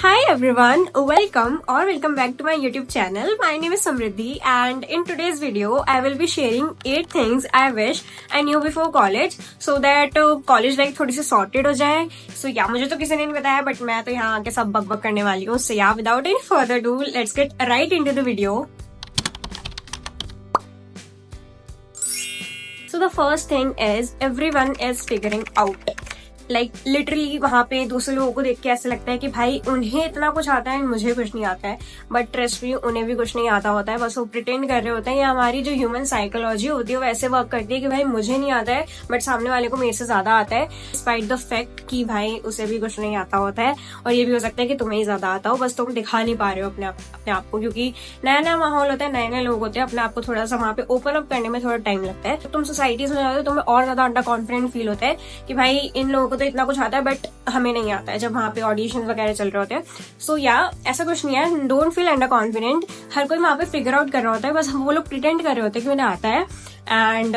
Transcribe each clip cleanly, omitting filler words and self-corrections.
Hi everyone, welcome back to my YouTube channel. My name is Samriddhi and in today's video I will be sharing 8 things I wish I knew before college so that college life थोड़ी सी sorted हो जाए. So yeah, मुझे तो किसी ने नहीं बताया but मैं तो यहाँ आके सब बक बक करने वाली हूँ. So yeah, without any further ado, let's get right into the video. So the first thing is everyone is figuring out. Literally वहां पे दूसरे लोगों को देख के ऐसा लगता है कि भाई उन्हें इतना कुछ आता है मुझे कुछ नहीं आता है. बट ट्रस्ट मी, उन्हें भी कुछ नहीं आता होता है. बस वो प्रिटेंड कर रहे होते हैं. या हमारी जो ह्यूमन साइकोलॉजी होती है वो वैसे वर्क करती है कि भाई मुझे नहीं आता है बट सामने वाले को मेरे से ज्यादा आता है, डिस्पाइट द फैक्ट कि भाई उसे भी कुछ नहीं आता होता है. और ये भी हो सकता है कि तुम्हें ही ज्यादा आता हो, बस तुम दिखा नहीं पा रहे हो अपने आप को, क्योंकि नया नया माहौल होता है, नए नए लोग होते हैं. अपने आप को थोड़ा सा वहां पे ओपन अप करने में थोड़ा टाइम लगता है. तो तुम सोसाइटी में जाते हो तुम्हें और ज्यादा अंडर कॉन्फिडेंट फील होता है कि भाई इन लोगों को तो इतना कुछ आता है बट हमें नहीं आता है, जब वहां पे ऑडिशन वगैरह चल रहे होते हैं. सो या ऐसा कुछ नहीं है, डोंट फील अंडर कॉन्फिडेंट. हर कोई वहां पे फिगर आउट कर रहा होता है, बस वो लोग प्रिटेंड कर रहे होते हैं कि उन्हें आता है. एंड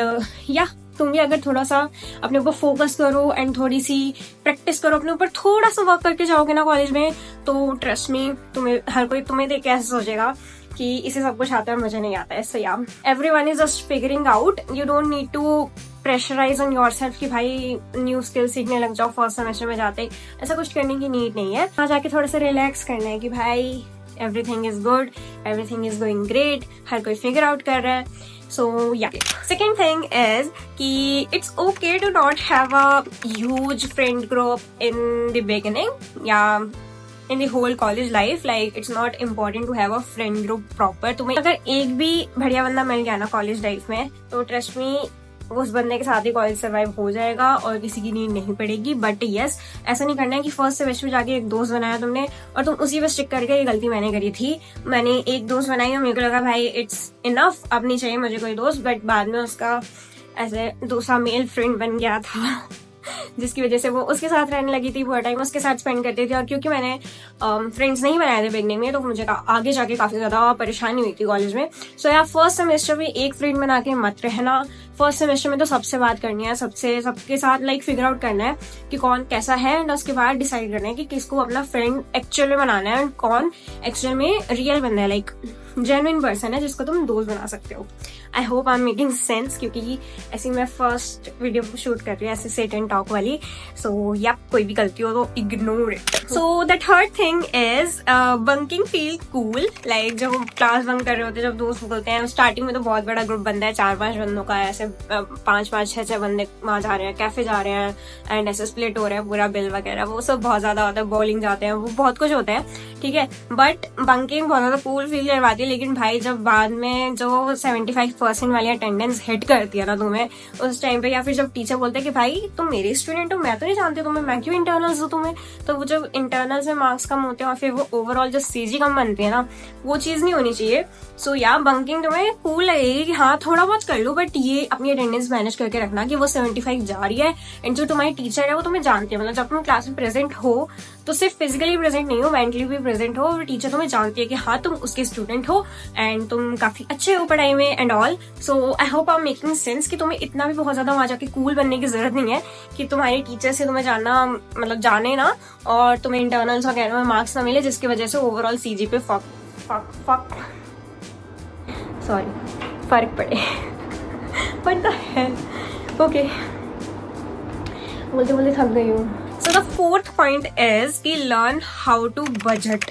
या तुम भी अगर थोड़ा सा अपने ऊपर फोकस करो एंड थोड़ी सी प्रैक्टिस करो, अपने ऊपर थोड़ा सा वर्क करके जाओगे ना कॉलेज में, तो ट्रस्ट मी तुम्हें हर कोई तुम्हें देख के ऐसा सोचेगा कि इसे सब कुछ आता है मुझे नहीं आता है. So yeah everyone is just figuring out. You don't need to pressurize on yourself कि भाई न्यू स्किल सीखने लग जाओ फर्स्ट सेमेस्टर में जाते. ऐसा कुछ करने की नीड नहीं है. वहां जाके थोड़ा सा रिलैक्स करना है कि भाई everything is good, everything is going great, हर कोई फिगर आउट कर रहा है. So yeah second thing is कि it's okay to not have a huge friend group in the beginning या in the whole college life. Like it's not important to have a friend group proper. तुम्हें अगर एक भी बढ़िया बंदा मिल गया ना कॉलेज लाइफ में, तो ट्रस्ट मी उस बंदे के साथ ही कॉलेज सर्वाइव हो जाएगा और किसी की नीड नहीं पड़ेगी. बट यस, ऐसा नहीं करना है कि फर्स्ट सेमेस्टर में जाके एक दोस्त बनाया तुमने और तुम उसी पे स्टिक करके. ये गलती मैंने करी थी. मैंने एक दोस्त बनाई और मेरे को लगा भाई इट्स इनफ, अब नहीं चाहिए मुझे कोई दोस्त. बट बाद में उसका ऐसे दूसरा मेल फ्रेंड बन गया था जिसकी वजह से वो उसके साथ रहने लगी थी, पूरा टाइम उसके साथ स्पेंड करती थी. और क्योंकि मैंने फ्रेंड्स नहीं बनाए थे बिगनिंग में, तो मुझे आगे जाके काफी ज्यादा परेशानी हुई थी कॉलेज में. सो यार फर्स्ट सेमेस्टर में एक फ्रेंड बना के मत रहना. फर्स्ट सेमेस्टर में तो सबसे बात करनी है, सबके साथ फिगर आउट करना है कि कौन कैसा है. एंड उसके बाद डिसाइड करना है कि किसको अपना फ्रेंड एक्चुअल में बनाना है एंड कौन एक्चुअल में रियल बंदा है, जेन्युइन पर्सन है जिसको तुम दोस्त बना सकते हो. आई hope I am making sense, क्योंकि ऐसी मैं फर्स्ट वीडियो शूट कर रही हूँ ऐसे सेट एंड टॉक वाली. सो या कोई भी गलती हो तो ignore it. So the third thing is bunking feel cool. जब क्लास बंक कर रहे होते हैं, जब दोस्त निकलते हैं, स्टार्टिंग में तो बहुत बड़ा ग्रुप बनता है, 4-5 बंदों का. ऐसे 5-5, 6-6 बंदे वहां जा रहे हैं, कैफे जा रहे हैं एंड ऐसे स्प्लिट हो रहे हैं पूरा बिल वगैरह. वो सब बहुत ज्यादा होता है. बॉलिंग जाते हैं, वो बहुत कुछ होता है, ठीक है. बट बंकिंग बहुत ज्यादा कूल फील करवाती है. लेकिन भाई जब बाद में जो 75% वाली अटेंडेंस हिट करती है ना तुम्हें उस टाइम पे, या फिर जब टीचर बोलते हैं कि भाई तुम मेरे स्टूडेंट हो, मैं तो नहीं जानती तुम्हें, मैं क्यों इंटरनल्स दूं तुम्हें. तो वो जब इंटरनल्स में मार्क्स कम होते हैं और फिर वो ओवरऑल जो सीजी कम बनती है ना, वो चीज नहीं होनी चाहिए. सो या बंकिंग तुम्हें कूल लगेगी कि हाँ थोड़ा बहुत कर लो, बट ये अपनी अटेंडेंस मैनेज करके रखना कि वो 75 जा रही है. एंड जो तुम्हारी टीचर है वो तुम्हें जानती है. मतलब जब तुम क्लास में प्रेजेंट हो तो सिर्फ फिजिकली प्रेजेंट नहीं हो, मेंटली भी प्रेजेंट हो. और टीचर तुम्हें जानती है कि हाँ तुम उसके स्टूडेंट हो एंड तुम काफी अच्छे हो पढ़ाई में and all. So I hope I am making sense कि तुम्हें इतना भी बहुत ज्यादा वहां जाके कूल बनने की जरूरत नहीं है कि तुम्हारे टीचर से तुम्हें जाने ना और तुम्हें इंटरनल्स वगैरह में मार्क्स ना मिले, जिसकी वजह से ओवरऑल सीजी पे फर्क पड़े. बट द हेल, ओके, बोलते बोलते थक गई हूँ. So the fourth point is कि learn how to budget,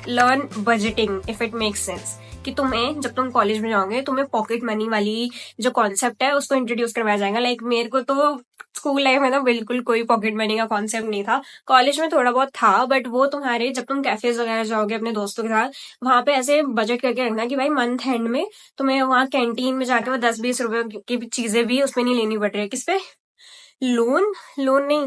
learn budgeting if it makes sense. कि तुम्हें जब तुम कॉलेज में जाओगे तुम्हें पॉकेट मनी वाली जो कॉन्सेप्ट है उसको इंट्रोड्यूस करवाया जाएगा. मेरे को तो स्कूल लाइफ में तो बिल्कुल कोई पॉकेट मनी का कॉन्सेप्ट नहीं था. कॉलेज में थोड़ा बहुत था, बट वो तुम्हारे जब तुम कैफेज वगैरह जाओगे अपने दोस्तों के साथ, वहां पे ऐसे बजट करके रखना कि भाई मंथ एंड में तुम्हें वहां कैंटीन में जाके वो 10-20 रुपए की भी चीजें भी उसमें नहीं लेनी पड़ रही है. किस पे? लोन नहीं,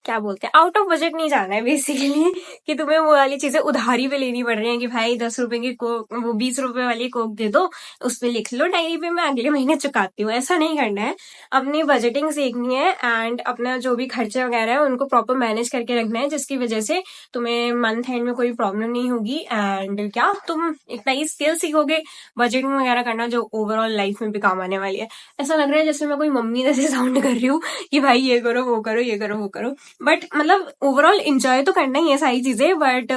क्या बोलते हैं, आउट ऑफ बजट नहीं जाना है बेसिकली. कि तुम्हें वो वाली चीजें उधारी पे लेनी पड़ रही है कि भाई 10 रुपए की कोक, वो 20 रुपए वाली कोक दे दो, उस पे लिख लो डायरी पे मैं अगले महीने चुकाती हूँ. ऐसा नहीं करना है. अपनी बजटिंग सीखनी है एंड अपना जो भी खर्चे वगैरह है उनको प्रॉपर मैनेज करके रखना है, जिसकी वजह से तुम्हें मंथ एंड में कोई प्रॉब्लम नहीं होगी. एंड क्या तुम एक नई स्किल सीखोगे बजटिंग वगैरह करना, जो ओवरऑल लाइफ में भी काम आने वाली है. ऐसा लग रहा है जैसे मैं कोई मम्मी जैसे साउंड कर रही हूँ कि भाई ये करो वो करो ये करो वो करो. बट मतलब ओवरऑल इंजॉय तो करना ही है सारी चीजें, बट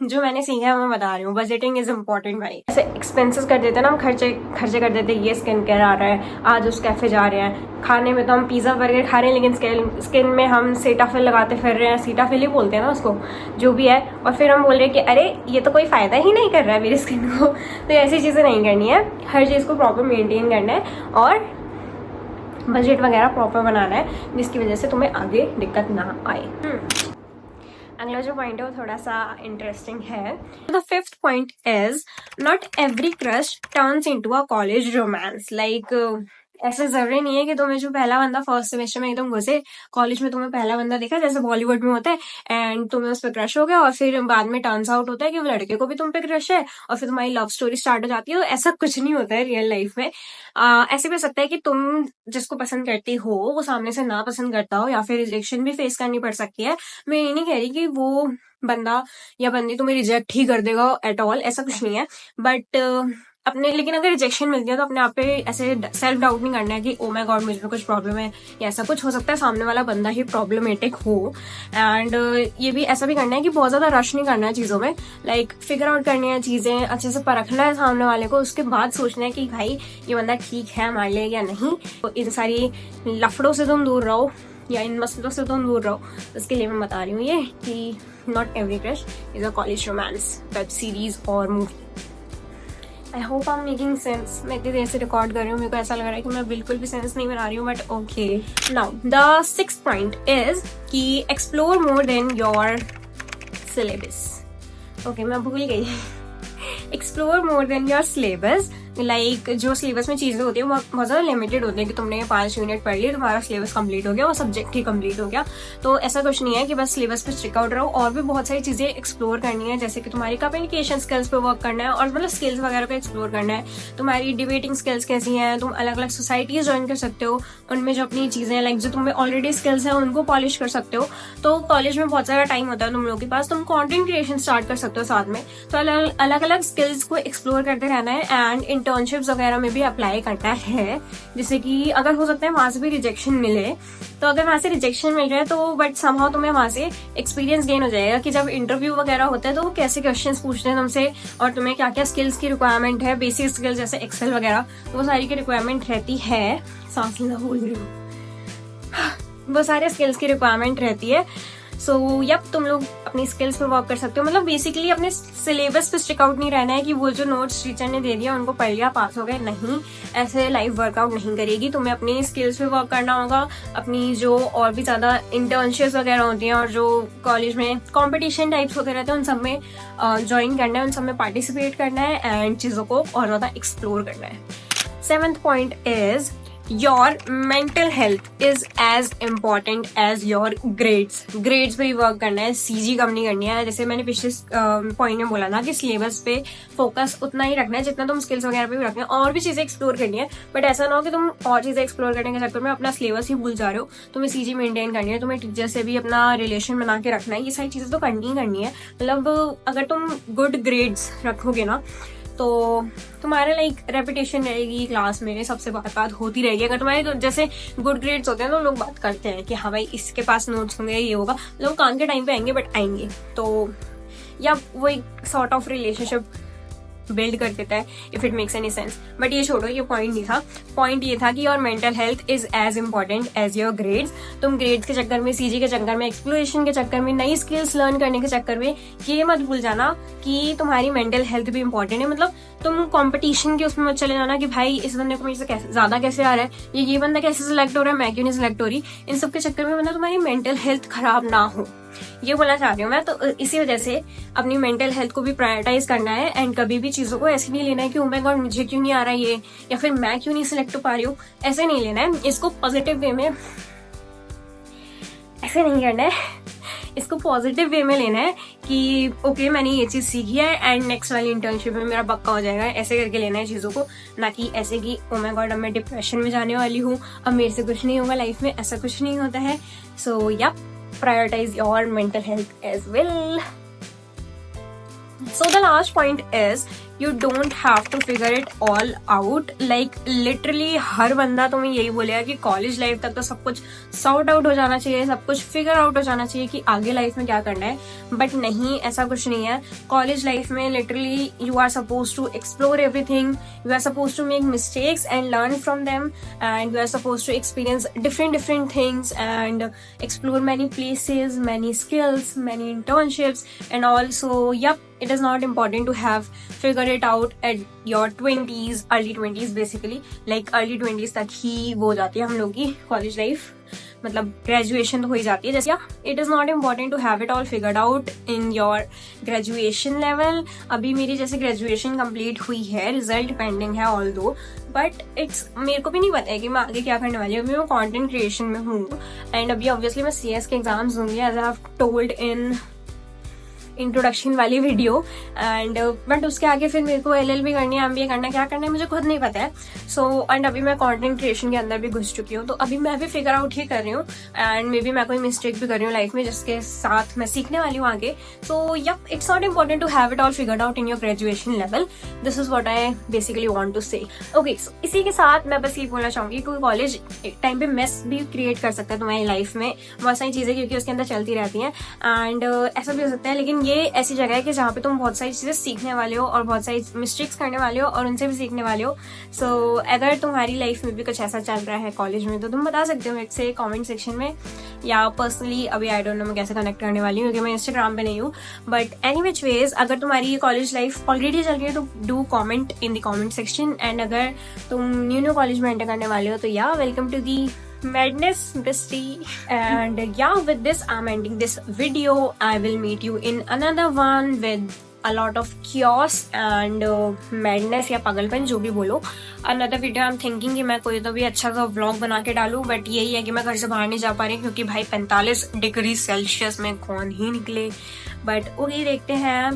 जो मैंने सीखा है मैं बता रही हूँ, बजटिंग इज इम्पोर्टेंट भाई। ऐसे एक्सपेंसेस कर देते हैं ना हम, खर्चे कर देते हैं, ये स्किन केयर आ रहा है, आज उस कैफे जा रहे हैं, खाने में तो हम पिज्जा बर्गर खा रहे हैं, लेकिन स्किन में हम सीटाफिल लगाते फिर रहे हैं, सीटाफिल ही बोलते हैं ना उसको, जो भी है, और फिर हम बोल रहे हैं कि अरे ये तो कोई फायदा ही नहीं कर रहा है मेरी स्किन को। तो ऐसी चीजें नहीं करनी है, हर चीज को प्रॉपर मेंटेन करना है और बजट वगैरह प्रॉपर बनाना है, जिसकी वजह से तुम्हें आगे दिक्कत ना आए। अगला जो पॉइंट है वो थोड़ा सा इंटरेस्टिंग है। The fifth point is not every crush turns into a college romance. Like ऐसा जरूरी नहीं है कि तुम्हें जो पहला बंदा फर्स्ट सेमेस्टर में एकदम घुसे, कॉलेज में तुम्हें पहला बंदा देखा जैसे बॉलीवुड में होता है एंड तुम्हें उस पर क्रश हो गया और फिर बाद में टर्न्स आउट होता है कि वो लड़के को भी तुम पे क्रश है और फिर तुम्हारी लव स्टोरी स्टार्ट हो जाती है। तो ऐसा कुछ नहीं होता है रियल लाइफ में। ऐसे भी हो सकता है कि तुम जिसको पसंद करती हो वो सामने से ना पसंद करता हो या फिर रिजेक्शन भी फेस करनी पड़ सकती है। मैं ये नहीं कह रही कि वो बंदा या बंदी तुम्हें रिजेक्ट ही कर देगा एट ऑल, ऐसा कुछ नहीं है। बट लेकिन अगर रिजेक्शन मिलती है तो अपने आप पे ऐसे सेल्फ डाउट नहीं करना है कि ओ माय गॉड मुझ में कुछ प्रॉब्लम है या ऐसा कुछ। हो सकता है सामने वाला बंदा ही प्रॉब्लमेटिक हो एंड ये भी ऐसा भी करना है कि बहुत ज्यादा रश नहीं करना है चीजों में। लाइक फिगर आउट करनी है चीजें, अच्छे से परखना है सामने वाले को, उसके बाद सोचना है कि भाई ये बंदा ठीक है हमारे लिए या नहीं। तो इन सारी लफड़ों से तुम दूर रहो या इन मसलों से तुम दूर रहो, उसके लिए मैं बता रही हूँ ये कि not every crush is a college romance web series और movie. I hope I am making sense. मैं इतनी देर से रिकॉर्ड कर रही हूँ, मेरे को ऐसा लग रहा है कि मैं बिल्कुल भी सेंस नहीं बना रही हूँ, but okay. Now the sixth point is कि explore more than your syllabus. Okay मैं भूल गई। Explore more than your syllabus. Like जो सिलेबस में चीजें होती है वो बहुत ज्यादा लिमिटेड होती है कि तुमने 5 यूनिट पढ़ ली, तुम्हारा सिलेबस कंप्लीट हो गया, वो सब्जेक्ट ही कंप्लीट हो गया। तो ऐसा कुछ नहीं है कि बस सिलेबस पे स्टिक आउट रहो, और भी बहुत सारी चीजें एक्सप्लोर करनी है, जैसे कि तुम्हारी कम्युनिकेशन स्किल्स पे वर्क करना है और मतलब स्किल्स वगैरह पे एक्सप्लोर करना है। तुम्हारी डिबेटिंग स्किल्स कैसी हैं, तुम अलग अलग सोसाइटीज ज्वाइन कर सकते हो, उनमें जो अपनी चीजें लाइक जो तुम्हें ऑलरेडी स्किल्स है उनको पॉलिश कर सकते हो। तो कॉलेज में बहुत सारा टाइम होता है तुम लोगों के पास, तुम कॉन्टेंट क्रिएशन स्टार्ट कर सकते हो साथ में। तो अलग अलग स्किल्स को एक्सप्लोर करते रहना है एंड इंटर्नशिप्स वगैरह में भी अप्लाई करना है, जिससे कि अगर हो सकता है वहां से भी रिजेक्शन मिले, तो अगर वहां से रिजेक्शन मिल रहा है तो बट समहाउ तुम्हें वहां से एक्सपीरियंस गेन हो जाएगा कि जब इंटरव्यू वगैरह होता है तो वो कैसे क्वेश्चंस पूछते हैं तुमसे और तुम्हें क्या क्या स्किल्स की रिक्वायरमेंट है, बेसिक स्किल्स जैसे एक्सेल वगैरह, वो सारी की रिक्वायरमेंट रहती है। सांस लेना भूल रही हूँ। वो सारे स्किल्स की रिक्वायरमेंट रहती है। सो यप तुम लोग अपनी स्किल्स पे वर्क कर सकते हो। मतलब बेसिकली अपने सिलेबस पे स्टिक आउट नहीं रहना है कि वो जो नोट्स टीचर ने दे दिया उनको पढ़ लिया पास हो गए, नहीं, ऐसे लाइफ वर्कआउट नहीं करेगी। तुम्हें अपनी स्किल्स पे वर्क करना होगा, अपनी जो और भी ज्यादा इंटर्नशिप्स वगैरह होती हैं और जो कॉलेज में कॉम्पिटिशन टाइप्स होते रहते हैं उन सब में ज्वाइन करना है, उन सब में पार्टिसिपेट करना है एंड चीजों को और ज्यादा एक्सप्लोर करना है। 7th point is your mental health is as important as your grades. Grades पे ही वर्क करना है, सीजी कम नहीं करनी है। जैसे मैंने पिछले पॉइंट में बोला था कि सिलेबस पे फोकस उतना ही रखना है जितना तुम स्किल्स वगैरह पे भी रखना है, और भी चीजें एक्सप्लोर करनी है, बट ऐसा ना हो कि तुम और चीजें एक्सप्लोर करने के चक्कर में अपना सिलेबस ही भूल जा रहे हो। तुम्हें सीजी मेंटेन करनी है, तुम्हें टीचर से भी अपना रिलेशन बना के रखना है, ये सारी चीजें तो करनी ही करनी है। मतलब अगर तुम गुड ग्रेड्स रखोगे ना तो तुम्हारा लाइक रेपुटेशन रहेगी क्लास में, सबसे बात होती रहेगी। अगर तुम्हारे तो जैसे गुड ग्रेड्स होते हैं तो लोग बात करते हैं कि हाँ भाई इसके पास नोट्स होंगे, ये होगा, लोग काम के टाइम पे आएंगे बट आएंगे। तो या वो एक सॉर्ट ऑफ रिलेशनशिप बिल्ड कर देता है if it makes any sense. But ये छोड़ो, ये पॉइंट नहीं था। पॉइंट ये था कि your mental health is as important as your grades. तुम ग्रेड्स के चक्कर में, सीजी के चक्कर में, एक्सप्लोरेशन के चक्कर में, नई स्किल्स लर्न करने के चक्कर में ये मत भूल जाना कि तुम्हारी मेंटल हेल्थ भी इंपॉर्टेंट है। मतलब तुम कंपटीशन के उसमें मत चले जाना कि भाई इस बंदे को मेरे से ज्यादा कैसे आ रहा है, ये बंदा कैसे सिलेक्ट हो रहा है, मैं क्यों नहीं सिलेक्ट हो रही। इन सब के चक्कर में मतलब तुम्हारी मेंटल हेल्थ खराब ना हो, ये बोलना चाह रही हूँ मैं। तो इसी वजह से अपनी मेंटल हेल्थ को भी प्रायोरिटाइज करना है एंड कभी भी चीजों को ऐसे नहीं लेना है कि ओ माय गॉड मुझे क्यों नहीं आ रहा ये, या फिर मैं क्यों नहीं सिलेक्ट हो पा रही हूँ, ऐसे नहीं लेना है। इसको पॉजिटिव वे में, ऐसे नहीं करना है, इसको पॉजिटिव वे में लेना है कि ओके मैंने ये चीज सीखी है एंड नेक्स्ट वाली इंटर्नशिप में मेरा पक्का हो जाएगा, ऐसे करके लेना है चीजों को। ना कि ऐसे कि ओ माय गॉड अब मैं डिप्रेशन में जाने वाली हूँ, अब मेरे से कुछ नहीं होगा लाइफ में, ऐसा कुछ नहीं होता है। सो या prioritize your mental health as well. So the last point is you don't have to figure it all out. Like literally हर बंदा तुम्हें यही बोलेगा कि कॉलेज लाइफ तक तो सब कुछ सॉर्ट आउट हो जाना चाहिए, सब कुछ फिगर आउट हो जाना चाहिए कि आगे लाइफ में क्या करना है, बट नहीं, ऐसा कुछ नहीं है। कॉलेज लाइफ में literally you are suppose to explore everything, you are suppose to make mistakes and learn from them, and you are suppose to experience different things and explore many places, many skills, many internships, and also it is not important to have figured it out at your 20s, early 20s basically, like early 20s तक ही वो हो जाती है हम लोग की college life, मतलब graduation तो हो ही जाती है जैसे। It is not important to have it all figured out in your graduation level. अभी मेरी जैसे ग्रेजुएशन कंप्लीट हुई है, रिजल्ट पेंडिंग है ऑल दो, बट इट्स मेरे को भी नहीं पता है कि मैं आगे क्या करने वाली हूँ। अभी मैं कंटेंट क्रिएशन में हूँ एंड अभी ऑब्वियसली मैं CS के एग्जाम्स दूंगी as I have told in introduction वाली वीडियो, एंड बट उसके आगे फिर मेरे को LLB करनी है, MBA करना है, क्या करना है मुझे खुद नहीं पता है। सो एंड अभी मैं कंटेंट क्रिएशन के अंदर भी घुस चुकी हूँ, तो अभी मैं भी फिगर आउट ही कर रही हूँ एंड मे बी मैं कोई मिस्टेक भी कर रही हूँ लाइफ में जिसके साथ मैं सीखने वाली हूँ आगे। So yup, it's not important to have it all figured out in your graduation level. This is what I basically want to say. Okay, so इसी के साथ मैं बस ये बोलना चाहूंगी कि कॉलेज एक टाइम पे मेस भी क्रिएट कर सकता है तुम्हारी लाइफ में, बहुत सारी चीजें क्योंकि उसके अंदर चलती रहती हैं, एंड ऐसा भी हो सकता है। लेकिन ये ऐसी जगह है कि जहाँ पे तुम बहुत सारी चीजें सीखने वाले हो और बहुत सारी मिस्टेक्स करने वाले हो और उनसे भी सीखने वाले हो। सो अगर तुम्हारी लाइफ में भी कुछ ऐसा चल रहा है कॉलेज में तो तुम बता सकते हो मेरे से कमेंट सेक्शन में, या पर्सनली अभी आई डोंट नो मैं कैसे कनेक्ट करने वाली हूँ क्योंकि मैं इंस्टाग्राम पे नहीं हूँ। बट एनी विच वेज, अगर तुम्हारी ये कॉलेज लाइफ ऑलरेडी चल रही है तो do comment in the comment section, and अगर तुम न्यू कॉलेज में एंटर करने वाले हो तो yeah welcome to the madness bestie, and yeah, with this I'm ending this video. I will meet you in another one with a lot of chaos and madness या पागलपन, जो भी बोलो। another video I'm thinking कि मैं कोई तो भी अच्छा सा vlog बना के डालूं, बट यही है कि मैं घर से बाहर नहीं जा पा रही क्योंकि भाई 45 डिग्री सेल्सियस में कौन ही निकले। बट ओके, देखते हैं।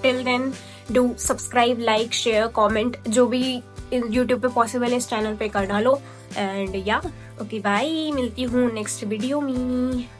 Till then do subscribe, like, share, comment, जो भी यूट्यूब पे पॉसिबल है इस चैनल पे कर डालो। एंड या ओके बाय, मिलती हूँ नेक्स्ट वीडियो में।